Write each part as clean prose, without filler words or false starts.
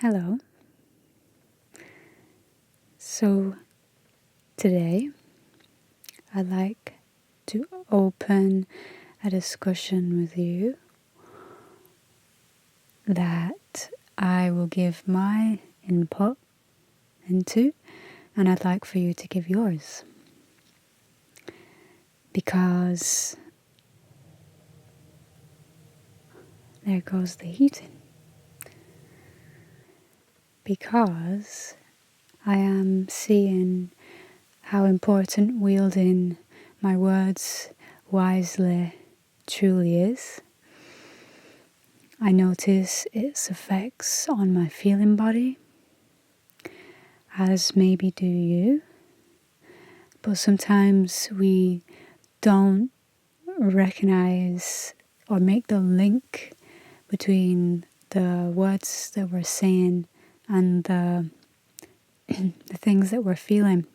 Hello. So today I'd like to open a discussion with you that I will give my input into, and I'd like for you to give yours. Because there goes the heating. Because I am seeing how important wielding my words wisely truly is. I notice its effects on my feeling body, as maybe do you. But sometimes we don't recognize or make the link between the words that we're saying and the things that we're feeling.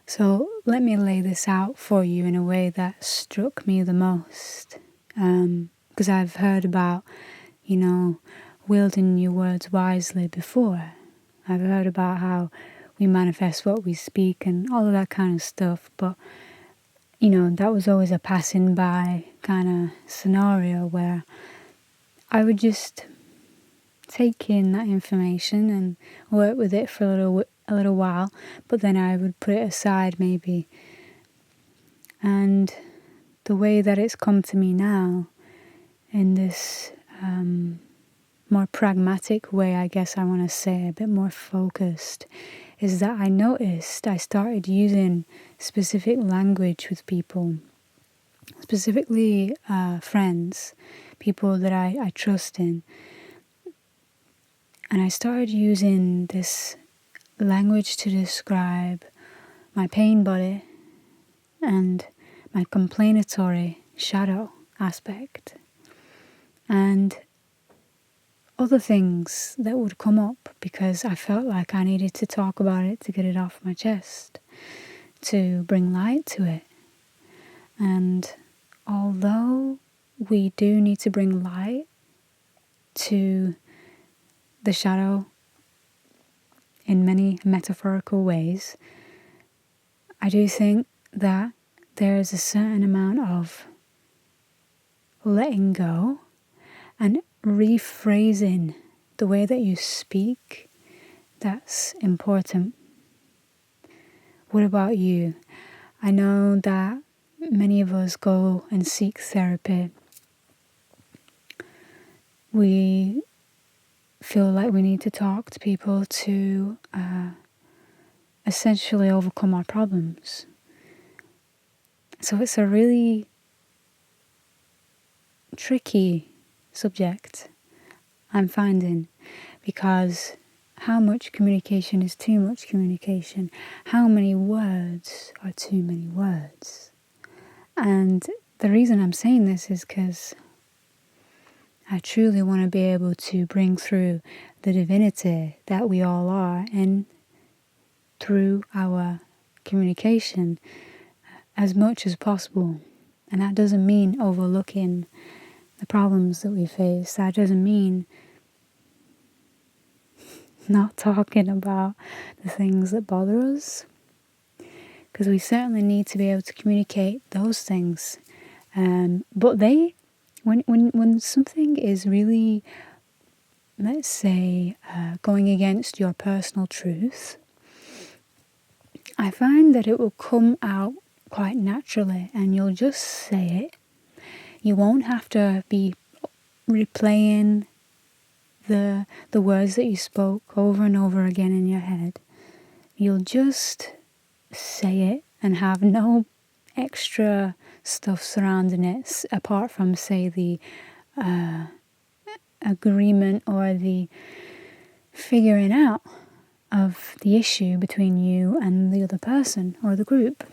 So let me lay this out for you in a way that struck me the most. Because I've heard about, wielding your words wisely before. I've heard about how we manifest what we speak and all of that kind of stuff. But, that was always a passing by kind of scenario where I would just take in that information and work with it for a little while, but then I would put it aside maybe. And the way that it's come to me now, in this more pragmatic way, I guess I want to say, a bit more focused, is that I noticed I started using specific language with people, specifically friends, people that I trust in. And I started using this language to describe my pain body and my complainatory shadow aspect and other things that would come up because I felt like I needed to talk about it to get it off my chest, to bring light to it. And although we do need to bring light to the shadow in many metaphorical ways, I do think that there is a certain amount of letting go and rephrasing the way that you speak that's important. What about you? I know that many of us go and seek therapy. We feel like we need to talk to people to essentially overcome our problems. So it's a really tricky subject, I'm finding, because how much communication is too much communication? How many words are too many words? And the reason I'm saying this is because I truly want to be able to bring through the divinity that we all are and through our communication as much as possible. And that doesn't mean overlooking the problems that we face. That doesn't mean not talking about the things that bother us, because we certainly need to be able to communicate those things. But when something is really, let's say, going against your personal truth, I find that it will come out quite naturally and you'll just say it. You won't have to be replaying the words that you spoke over and over again in your head. You'll just say it and have no extra stuff surrounding it apart from, say, the agreement or the figuring out of the issue between you and the other person or the group.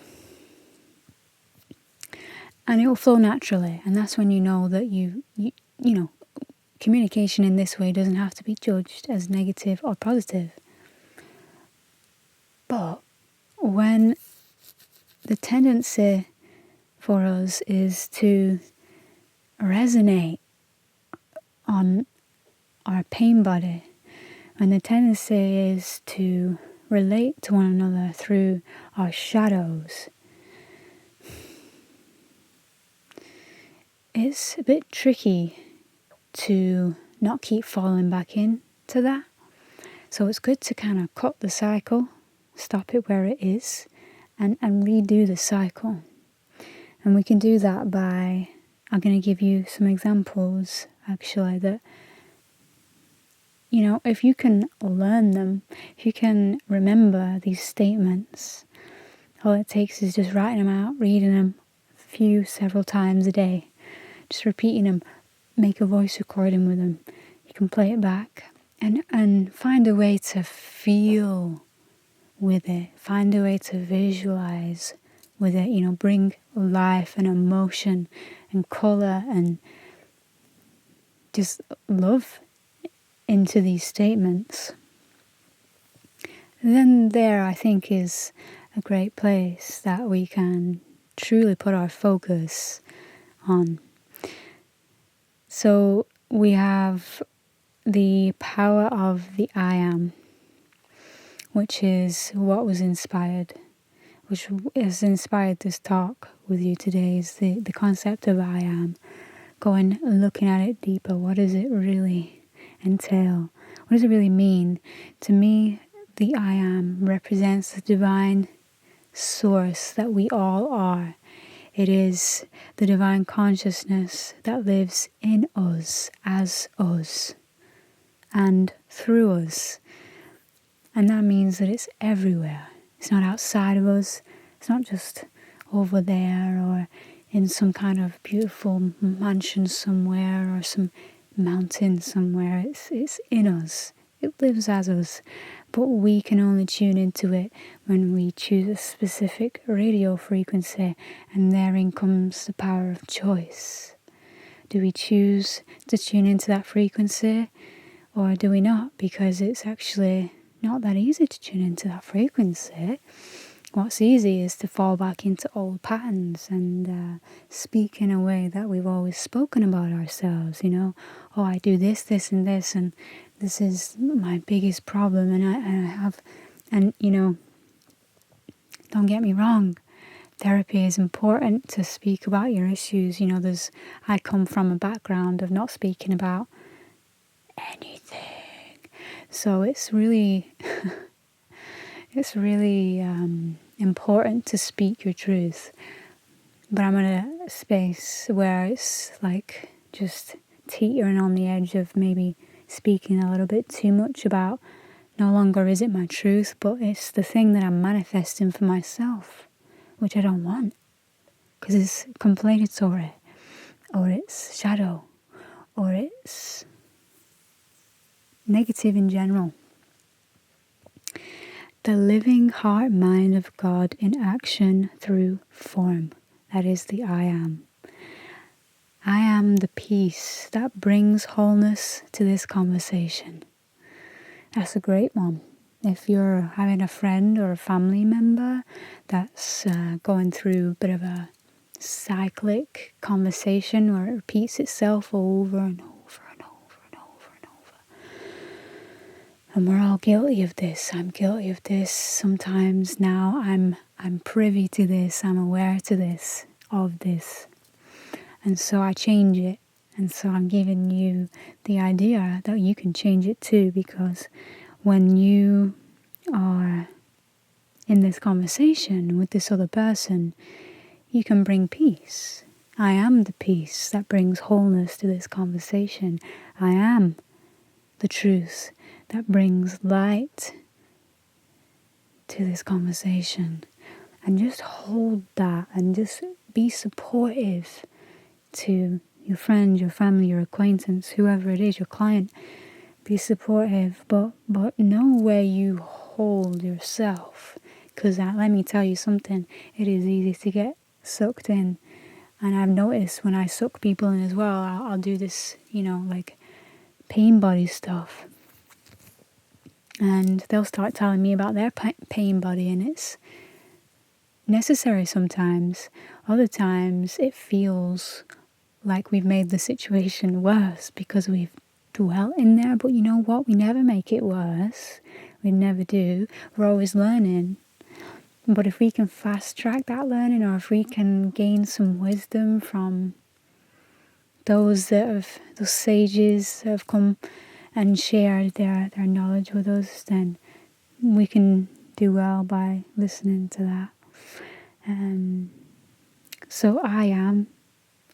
And it will flow naturally, and that's when you know that you know, communication in this way doesn't have to be judged as negative or positive. But when the tendency for us is to resonate on our pain body. And the tendency is to relate to one another through our shadows. It's a bit tricky to not keep falling back into that. So it's good to kind of cut the cycle, stop it where it is, and redo the cycle. And we can do that by, I'm going to give you some examples actually that, if you can learn them, if you can remember these statements, all it takes is just writing them out, reading them several times a day, just repeating them, make a voice recording with them. You can play it back and find a way to feel with it, find a way to visualize with it, bring life and emotion and colour and just love into these statements. Then there, I think, is a great place that we can truly put our focus on. So we have the power of the I am, which is what was inspired, which has inspired this talk with you today, is the concept of I am. Going and looking at it deeper. What does it really entail? What does it really mean? To me, the I am represents the divine source that we all are. It is the divine consciousness that lives in us, as us, and through us. And that means that it's everywhere. It's not outside of us. It's not just over there or in some kind of beautiful mansion somewhere or some mountain somewhere. It's in us. It lives as us. But we can only tune into it when we choose a specific radio frequency, and therein comes the power of choice. Do we choose to tune into that frequency, or do we not? Because it's actually not that easy to tune into that frequency. What's easy is to fall back into old patterns and speak in a way that we've always spoken about ourselves, Oh, I do this, this, and this, and this is my biggest problem, and I have, and don't get me wrong, therapy is important to speak about your issues. I come from a background of not speaking about anything, so it's really important to speak your truth. But I'm in a space where it's like just teetering on the edge of maybe speaking a little bit too much about, no longer is it my truth, but it's the thing that I'm manifesting for myself, which I don't want, because it's complainatory, or it's shadow, or it's negative in general. The living heart mind of God in action through form. That is the I am. I am the peace that brings wholeness to this conversation. That's a great one. If you're having a friend or a family member that's going through a bit of a cyclic conversation where it repeats itself over and over and over and over and over. And we're all guilty of this. I'm guilty of this. Sometimes now I'm privy to this. I'm aware to this, of this. And so I change it. And so I'm giving you the idea that you can change it too, because when you are in this conversation with this other person, you can bring peace. I am the peace that brings wholeness to this conversation. I am the truth that brings light to this conversation. And just hold that and just be supportive to your friend, your family, your acquaintance, whoever it is, your client. Be supportive, but know where you hold yourself. Because let me tell you something, it is easy to get sucked in. And I've noticed when I suck people in as well, I'll do this, like pain body stuff. And they'll start telling me about their pain body, and it's necessary sometimes. Other times it feels like we've made the situation worse because we've dwell in there, but you know what? We never make it worse. We never do. We're always learning. But if we can fast track that learning, or if we can gain some wisdom from those sages that have come and shared their knowledge with us, then we can do well by listening to that. So I am,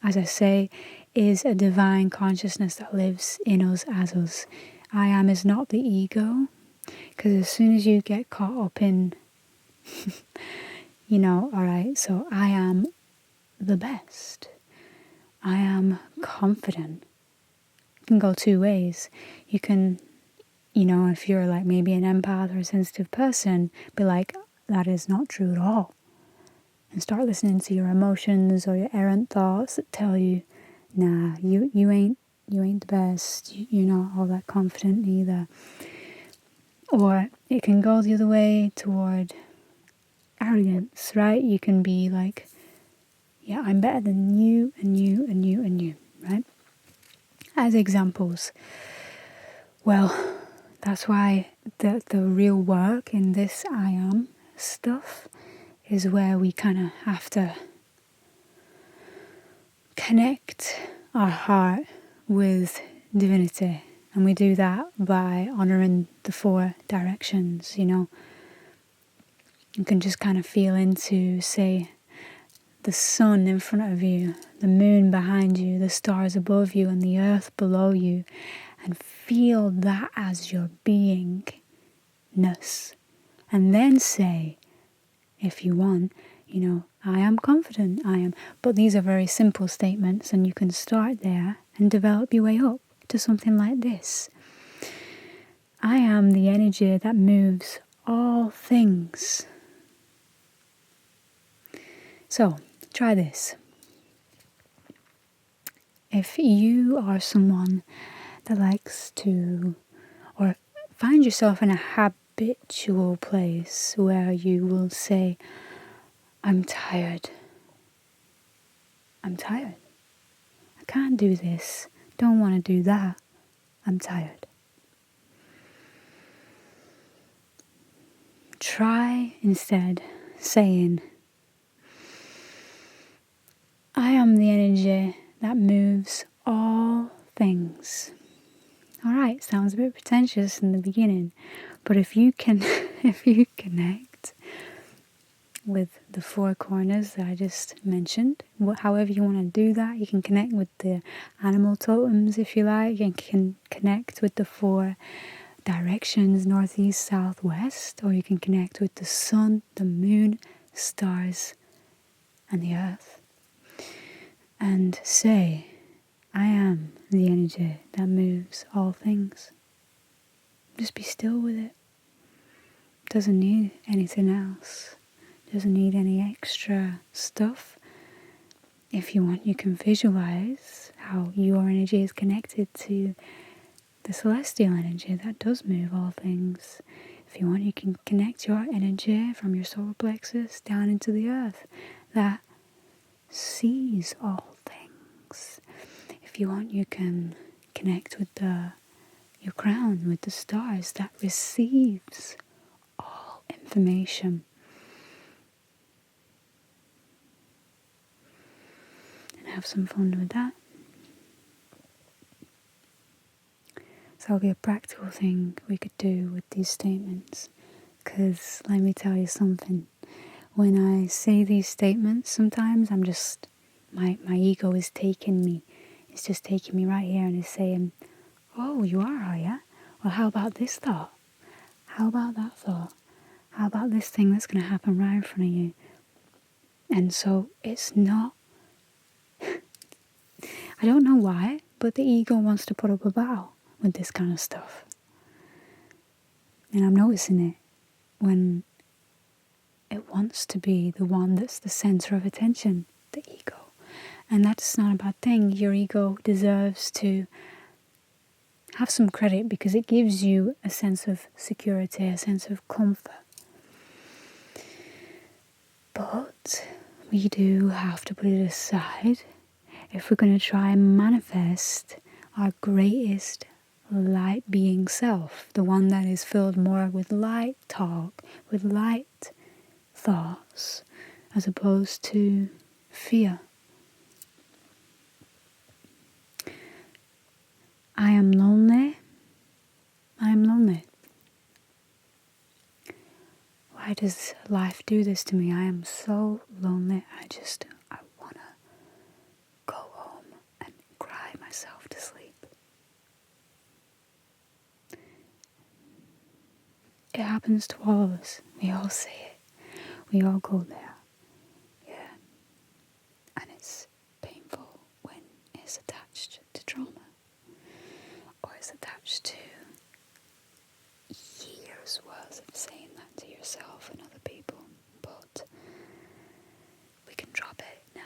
as I say, is a divine consciousness that lives in us as us. I am is not the ego, because as soon as you get caught up in, alright, so I am the best. I am confident. It can go two ways. You can, if you're like maybe an empath or a sensitive person, be like, that is not true at all. And start listening to your emotions or your errant thoughts that tell you, nah, you ain't the best. You're not all that confident either. Or it can go the other way toward arrogance, right? You can be like, yeah, I'm better than you and you and you and you, right? As examples. Well, that's why the real work in this I am stuff is where we kind of have to connect our heart with divinity. And we do that by honouring the 4 directions, You can just kind of feel into, say, the sun in front of you, the moon behind you, the stars above you, and the earth below you, and feel that as your beingness. And then say, if you want, I am confident, I am. But these are very simple statements, and you can start there and develop your way up to something like this. I am the energy that moves all things. So, try this. If you are someone that likes to, or find yourself in a habitual place where you will say, I'm tired. I'm tired. I can't do this. Don't want to do that. I'm tired. Try instead saying, I am the energy that moves all things. Alright, sounds a bit pretentious in the beginning, but if you connect with the 4 corners that I just mentioned, however you want to do that, you can connect with the animal totems if you like, you can connect with the 4 directions, north, east, south, west, or you can connect with the sun, the moon, stars, and the earth. And say, I am the energy that moves all things. Just be still with it. Doesn't need anything else. Doesn't need any extra stuff. If you want, you can visualize how your energy is connected to the celestial energy that does move all things. If you want, you can connect your energy from your solar plexus down into the earth that sees all things. If you want, you can connect with your crown, with the stars that receives all information. And have some fun with that. So that'll be a practical thing we could do with these statements. Because let me tell you something. When I say these statements, sometimes I'm just, my ego is taking me. It's just taking me right here and is saying, oh, you are you? Well, how about this thought? How about that thought? How about this thing that's going to happen right in front of you? And so it's not, I don't know why, but the ego wants to put up a battle with this kind of stuff. And I'm noticing it when it wants to be the one that's the center of attention, the ego. And that's not a bad thing. Your ego deserves to have some credit because it gives you a sense of security, a sense of comfort. But we do have to put it aside if we're going to try and manifest our greatest light being self, the one that is filled more with light talk, with light thoughts, as opposed to fear. I am lonely. I am lonely. Why does life do this to me? I am so lonely. I want to go home and cry myself to sleep. It happens to all of us. We all say it. We all go there. Yeah. And it's painful when it's attached to trauma. Or it's attached to years worth of saying that to yourself and other people. But we can drop it now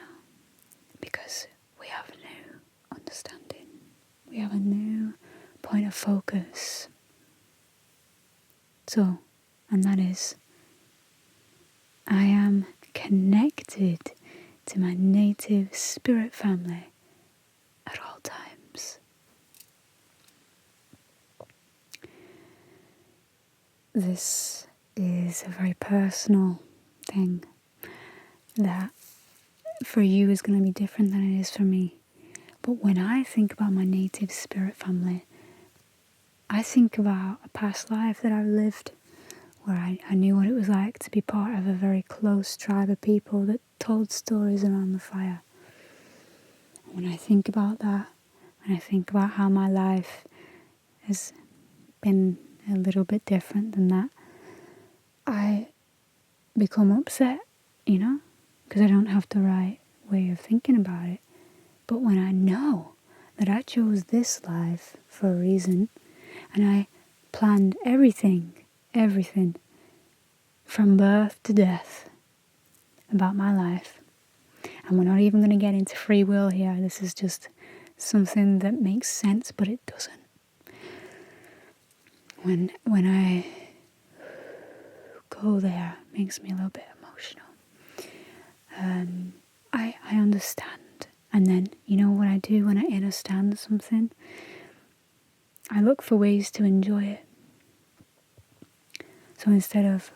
because we have a new understanding. We have a new point of focus. So, and that is, I am connected to my native spirit family at all times. This is a very personal thing that for you is going to be different than it is for me. But when I think about my native spirit family, I think about a past life that I've lived where I knew what it was like to be part of a very close tribe of people that told stories around the fire. And when I think about that, and I think about how my life has been a little bit different than that, I become upset, because I don't have the right way of thinking about it. But when I know that I chose this life for a reason, and I planned everything from birth to death about my life, and we're not even going to get into free will here, this is just something that makes sense, but it doesn't. When I go there, it makes me a little bit emotional. I understand. And then, you know what I do when I understand something? I look for ways to enjoy it. So instead of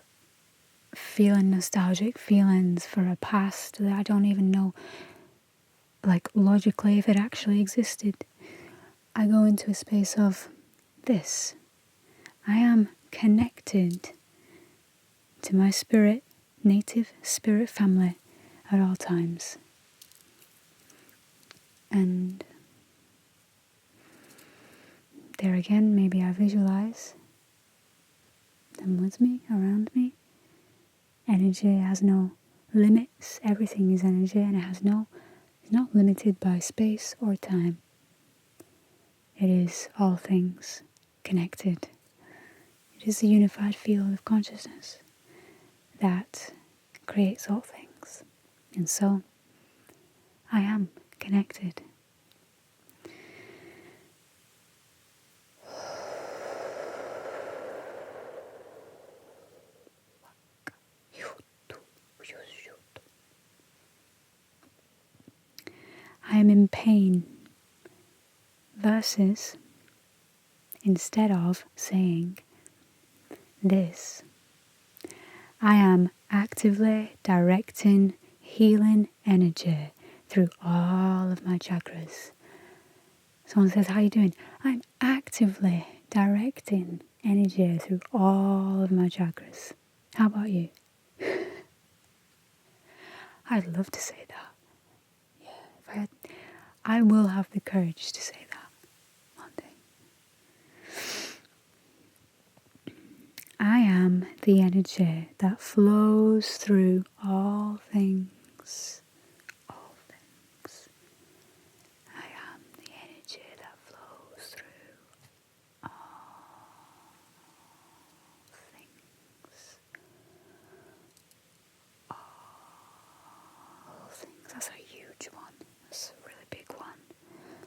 feeling nostalgic feelings for a past that I don't even know, like logically, if it actually existed, I go into a space of this. I am connected to my native spirit family at all times. And there again, maybe I visualize them with me, around me. Energy has no limits. Everything is energy, and it's not limited by space or time. It is all things connected. It is the unified field of consciousness that creates all things. And so, I am connected. I am in pain versus instead of saying this, I am actively directing healing energy through all of my chakras. Someone says, how are you doing? I'm actively directing energy through all of my chakras. How about you? I'd love to say that. Yeah, I will have the courage to say that one day. I am the energy that flows through all things. All things. I am the energy that flows through all things. All things. That's a huge one. That's a really big one.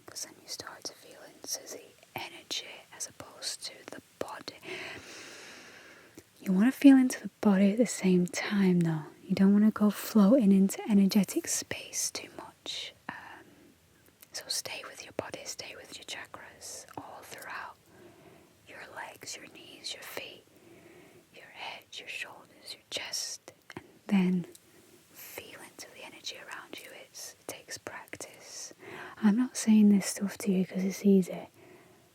Because then you start to feel into the energy as opposed to the body. You want to feel into the body at the same time though. You don't want to go floating into energetic space too much. So stay with your body, stay with your chakras all throughout. legs, your knees, your feet, your head, your shoulders, your chest, and then feel into the energy around you. It takes practice. I'm not saying this stuff to you because it's easy.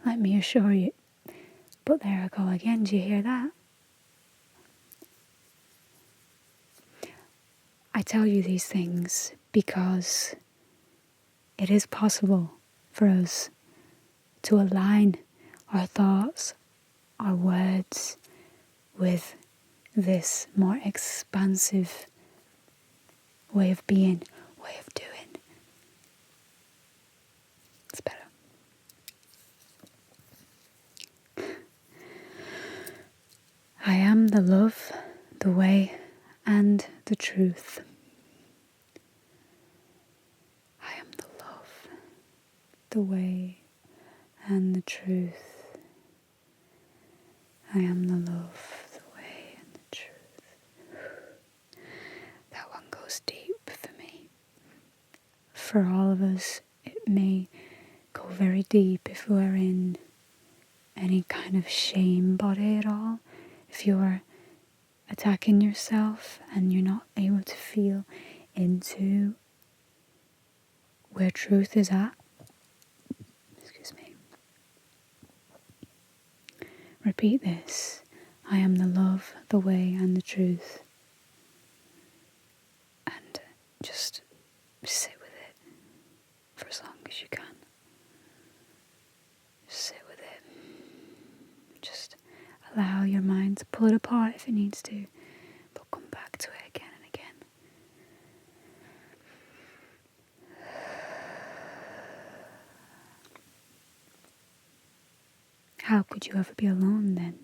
Let me assure you. But there I go again. Do you hear that? I tell you these things because it is possible for us to align our thoughts, our words with this more expansive way of being, way of doing. It's better. I am the love, the way, and the truth. I am the love, the way, and the truth. I am the love, the way, and the truth. That one goes deep for me. For all of us, it may go very deep if we're in any kind of shame body at all. If you're attacking yourself and you're not able to feel into where truth is at. Excuse me. Repeat this. I am the love, the way, and the truth. And just sit with it for as long as you can. Just sit with it. Just allow your mind to pull it apart if it needs to, but come back to it again and again. How could you ever be alone then?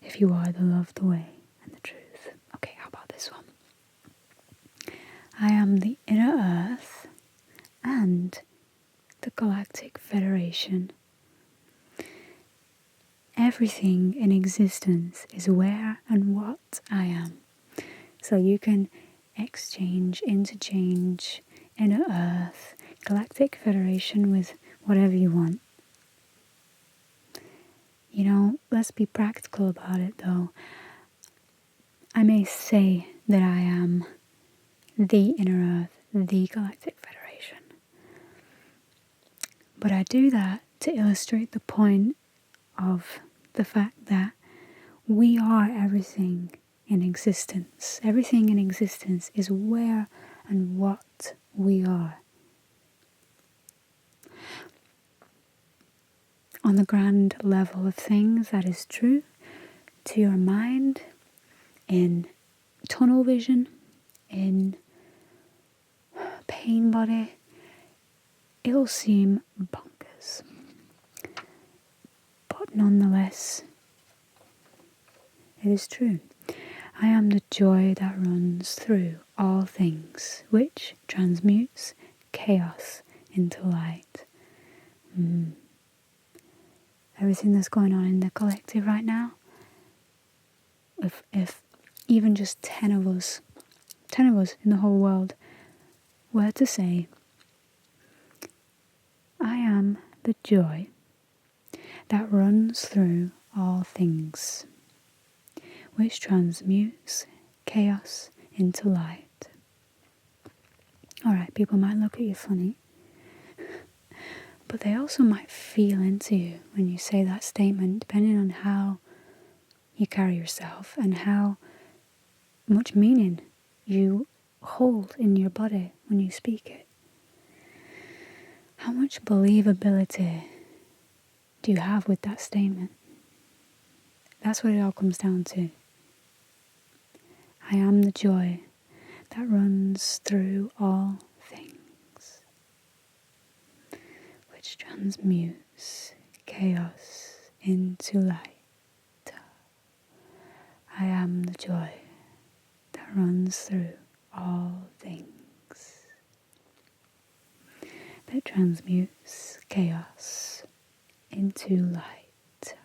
If you are the love, the way, and the truth. Okay, how about this one? I am the inner earth and the Galactic Federation. Everything in existence is where and what I am. So you can exchange, interchange inner earth, Galactic Federation with whatever you want. You know, let's be practical about it though. I may say that I am the inner earth, the Galactic Federation. But I do that to illustrate the point of the fact that we are everything in existence. Everything in existence is where and what we are. On the grand level of things, that is true. To your mind, in tunnel vision, in pain body, it'll seem bonkers. But nonetheless, it is true. I am the joy that runs through all things, which transmutes chaos into light. Everything that's going on in the collective right now, if even just 10 of us in the whole world were to say, I am the joy that runs through all things, which transmutes chaos into light. Alright, people might look at you funny, but they also might feel into you when you say that statement, depending on how you carry yourself and how much meaning you hold in your body when you speak it. How much believability do you have with that statement? That's what it all comes down to. I am the joy that runs through all things, which transmutes chaos into light. I am the joy that runs through all things, that transmutes chaos into light.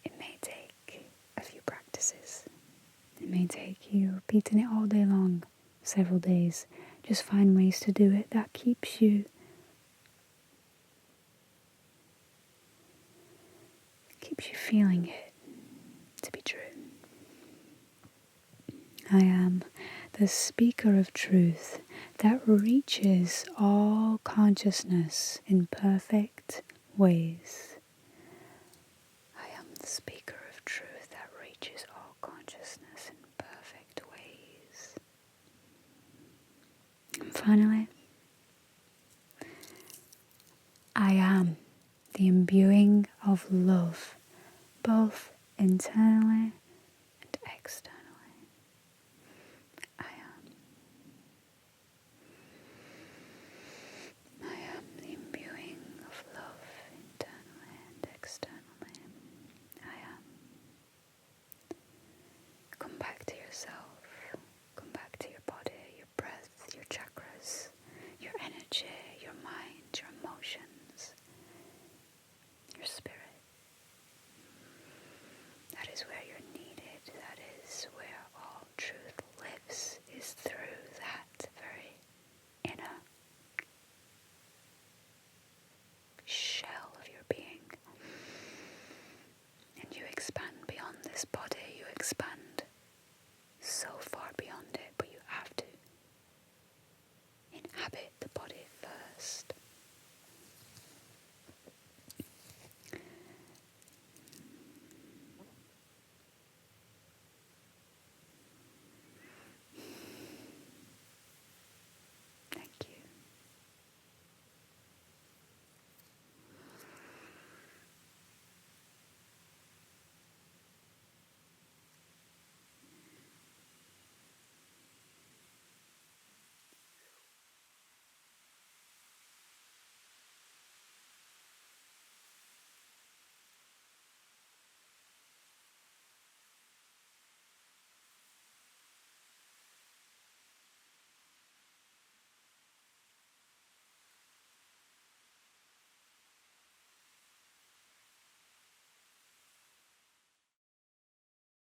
It may take a few practices. It may take you repeating it all day long, several days, Just find ways to do it that keeps you feeling it to be true. I am the speaker of truth that reaches all consciousness in perfect ways. I am the speaker of truth that reaches all consciousness in perfect ways. And finally, I am the imbuing of love, both internally and externally.